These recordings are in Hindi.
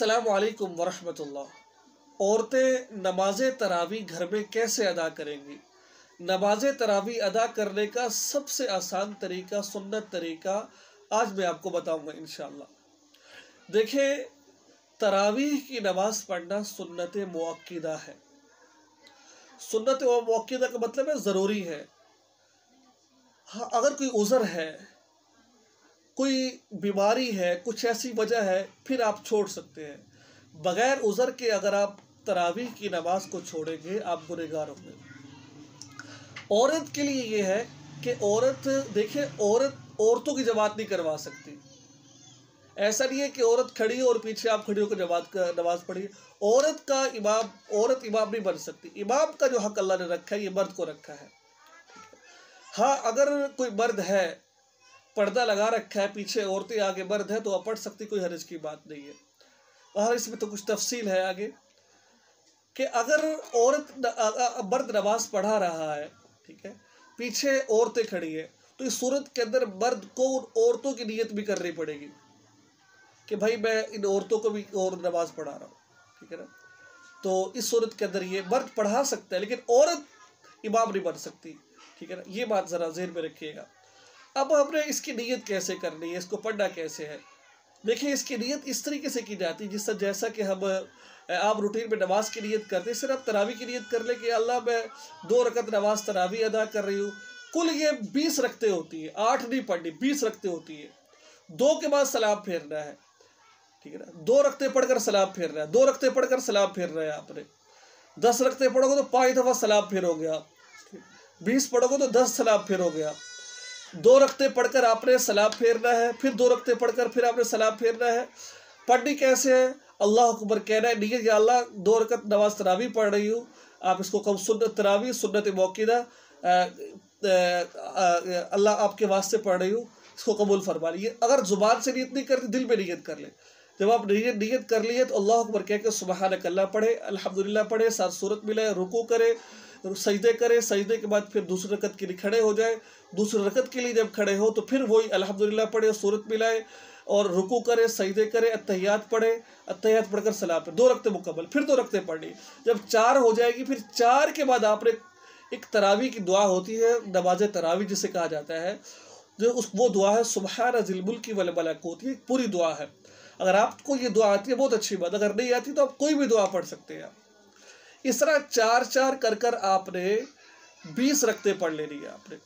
अस्सलामुअलैकुम वरहमतुल्लाह। औरतें नमाज तरावी घर में कैसे अदा करेंगी? नमाज तरावी अदा करने का सबसे आसान तरीका, सुन्नत तरीका आज मैं आपको बताऊंगा इंशाअल्लाह। देखिए, तरावीह की नमाज पढ़ना सुन्नत मुअक्किदा है। सुन्नत मुअक्किदा का मतलब है ज़रूरी है। हाँ, अगर कोई उज़र है, कोई बीमारी है, कुछ ऐसी वजह है, फिर आप छोड़ सकते हैं। बगैर उज़र के अगर आप तरावीह की नमाज को छोड़ेंगे, आप गुनहगार होंगे। औरत के लिए ये है कि औरत, देखिए, औरतों की जमात नहीं करवा सकती। ऐसा नहीं है कि औरत खड़ी हो और पीछे आप खड़ी होकर नमाज पढ़िए। औरत इमाम नहीं बन सकती। इमाम का जो हक अल्लाह ने रखा है, ये मर्द को रखा है। हाँ, अगर कोई मर्द है, पर्दा लगा रखा है, पीछे औरतें आगे मर्द है, तो आप पढ़ सकती, कोई हर्ज की बात नहीं है। और इसमें तो कुछ तफसील है आगे कि अगर मर्द नमाज पढ़ा रहा है, ठीक है, पीछे औरतें खड़ी है, तो इस सूरत के अंदर मर्द को उन औरतों की नियत भी करनी पड़ेगी कि भाई मैं इन औरतों को भी और नमाज पढ़ा रहा हूँ, ठीक है ना। तो इस सूरत के अंदर ये मर्द पढ़ा सकता है, लेकिन औरत इमाम नहीं बन सकती, ठीक है ना। ये बात ज़रा ज़हन में रखिएगा। अब हमने इसकी नीयत कैसे करनी है, इसको पढ़ना कैसे है? देखिए, इसकी नीयत इस तरीके से की जाती है जैसा कि हम आप रूटीन में नमाज की नीयत करते हैं। सिर्फ तरावी की नीयत कर ले कि अल्लाह मैं 2 रकत नमाज तरावी अदा कर रही हूँ। कुल ये 20 रकते होती है, 8 नहीं पढ़नी, 20 रकते होती है। 2 के बाद सलाम फेरना है, ठीक है ना। 2 रकते पढ़कर सलाम फेरना है, 2 रकते पढ़कर सलाम फेरना है। आपने 10 रकते पढ़ोगे तो 5 दफ़ा सलाम फेरोगे आप। 20 पढ़ोगे तो 10 सलाम फेरोगे आप। 2 रकते पढ़कर आपने सलाम फेरना है, फिर 2 रकते पढ़कर फिर आपने सलाम फेरना है। पढ़नी कैसे है? अल्लाह अकबर कहना है, नहीं या अल्लाह 2 रकत नमाज तरावी पढ़ रही हूँ। आप इसको कम सुन्नत तरावी, सुन्नत मुअक्किदा, अल्लाह आपके वास्ते पढ़ रही हूँ, इसको कबूल फरमा लीजिए। अगर ज़ुबान से नियत नहीं करती, दिल में नियत कर ले। जब आप नियत कर लिए तो अल्लाह अकबर कह के सुबहानक अल्लाह पढ़े, अल्हम्दुलिल्लाह पढ़े, 7 सूरत मिलाए, रुकू करे, सजदे करे, सजदे के बाद फिर दूसरी रकत के लिए खड़े हो जाए। दूसरी रकत के लिए जब खड़े हो तो फिर वही अल्हम्दुलिल्लाह पढ़े, सूरत मिलाए और रुकू करे, सजदे करे, अत्तहियात पढ़े, अत्तहियात पढ़कर सलाम पे 2 रकते मुकम्मल, फिर 2 रकते पढ़नी। जब 4 हो जाएगी, फिर 4 के बाद आपने एक तरावी की दुआ होती है, नमाज तरावी जिसे कहा जाता है, जो वो दुआ है सुब्हान ज़िल मुल्की वल मलकूत। ये पूरी दुआ है। अगर आपको ये दुआ आती है बहुत अच्छी बात, अगर नहीं आती तो आप कोई भी दुआ पढ़ सकते हैं। इस तरह 4-4 कर आपने 20 रकते पढ़ लेनी है आपने।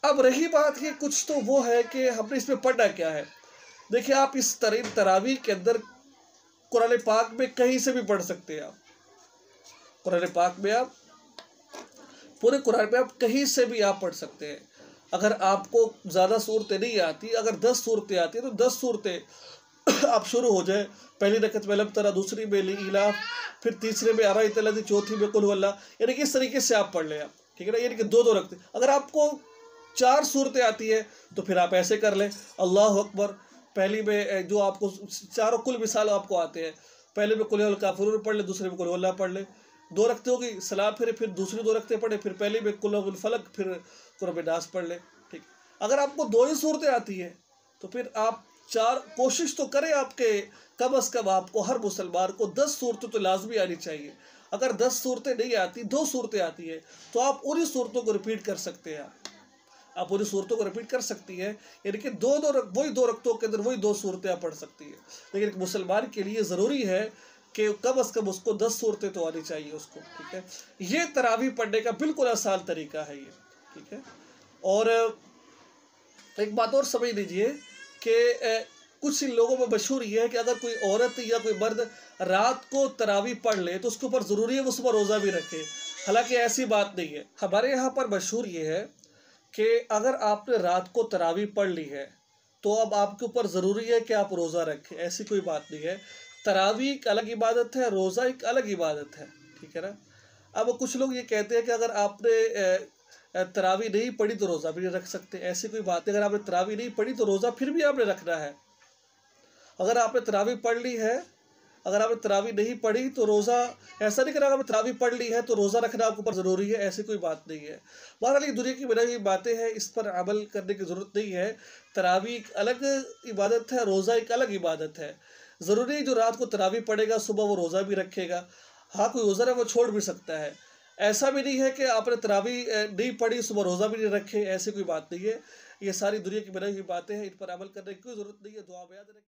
अब रही बात कि कुछ तो वो है कि हमने इसमें पढ़ना क्या है। देखिए, आप इस तरावी के अंदर कुरान पाक में कहीं से भी पढ़ सकते हैं। आप कुरान पाक में, आप पूरे कुरान में आप कहीं से भी आप पढ़ सकते हैं। अगर आपको ज़्यादा सूरतें नहीं आती, अगर 10 सूरतें आती है तो 10 सूरतें आप शुरू हो जाए। पहली रकत में लब तरा, दूसरी में इलाफ, फिर तीसरे में अराई तलदी, चौथी में कुल हुवल्लाह, यानी कि इस तरीके से आप पढ़ लें आप, ठीक है ना। यानी कि 2-2 रखते। अगर आपको 4 सूरतें आती है तो फिर आप ऐसे कर लें, अल्लाह अकबर। पहली में जो आपको चारों कुल मिसाल आपको आते हैं, पहले में कुल काफिरून पढ़ ले, दूसरे में कुल हुवल्लाह पढ़ ले, 2 रखते होगी, सलाम फिर दूसरी 2 रखते पढ़े, फिर पहले में कुल फलक, फिर कुरान नास पढ़ ले, ठीक। अगर आपको 2 ही सूरतें आती है तो फिर आप 4 कोशिश तो करें, आपके कम अज़ कम आपको हर मुसलमान को 10 सूरतें तो लाजमी आनी चाहिए। अगर 10 सूरतें नहीं आती, 2 सूरतें आती है, तो आप उन्हीं सूरतों को रिपीट कर सकते हैं। आप उन्हीं सूरतों को रिपीट कर सकती है, यानी कि वही 2 रकतों के अंदर वही 2 सूरतें आप पढ़ सकती है। लेकिन एक मुसलमान के लिए ज़रूरी है कि कम अज़ कम उसको 10 सूरतें तो आनी चाहिए उसको, ठीक है। ये तरावी पढ़ने का बिल्कुल आसान तरीका है ये, ठीक है। और एक बात और समझ लीजिए कि कुछ लोगों में मशहूर ये है कि अगर कोई औरत या कोई मर्द रात को तरावी पढ़ ले तो उसके ऊपर ज़रूरी है वो सुबह रोज़ा भी रखे। हालांकि ऐसी बात नहीं है। हमारे यहाँ पर मशहूर ये है कि अगर आपने रात को तरावी पढ़ ली है तो अब आपके ऊपर ज़रूरी है कि आप रोज़ा रखें, ऐसी कोई बात नहीं है। तरावी एक अलग इबादत है, रोज़ा एक अलग इबादत है, ठीक है ना। अब कुछ लोग ये कहते हैं कि अगर आपने तरावी नहीं पढ़ी तो रोज़ा भी नहीं रख सकते, ऐसी कोई बात है। अगर आपने तरावी नहीं पढ़ी तो रोज़ा फिर भी आपने रखना है। अगर आपने तरावी पढ़ ली है, अगर आपने तरावी नहीं पढ़ी तो रोज़ा, ऐसा नहीं कि अगर आपने तरावी पढ़ ली है तो रोज़ा रखना आपके ऊपर ज़रूरी है, ऐसी कोई बात नहीं है। बहरहाल ये दुनिया की बनाई हुई बातें हैं, इस पर अमल करने की ज़रूरत नहीं है। तरावी एक अलग इबादत है, रोज़ा एक अलग इबादत है। ज़रूरी जो रात को तरावी पढ़ेगा सुबह वो रोज़ा भी रखेगा। हाँ, कोई उज़र है वो छोड़ भी सकता है। ऐसा भी नहीं है कि आपने तरावी नहीं पढ़ी सुबह रोज़ा भी नहीं रखे, ऐसी कोई बात नहीं है। ये सारी दुनिया की बनाई हुई बातें हैं, इन पर अमल करने की कोई ज़रूरत नहीं है। दुआ में याद रखें।